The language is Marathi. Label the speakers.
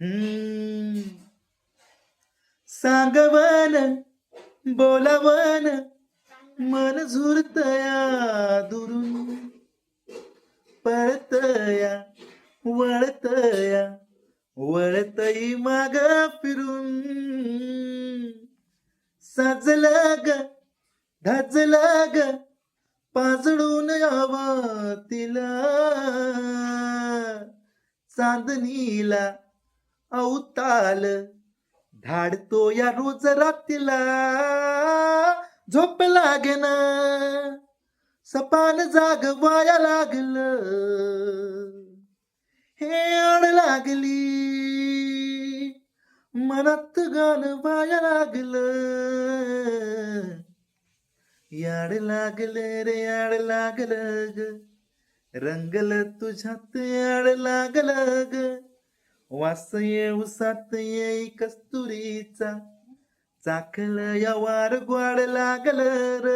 Speaker 1: हम्म. सांगवन बोलावन मन झुरतया दुरून पळतया वळतया वळतई माग फिरून साजलं ग धाजलं ग पाजळून यावं तिला चांदणीला अवताल धाडतो या रोज रात्रीला झोप लागेना सपान जागवाया लागलं हे आड लागली मनात गाणं वाया लागलं याड लागलं रे याड लागलं ग रंगलं तुझ्यात याड लागलं ग वास ये उसात येई कस्तुरीचा चाकल या वार ग्वाड लागलं र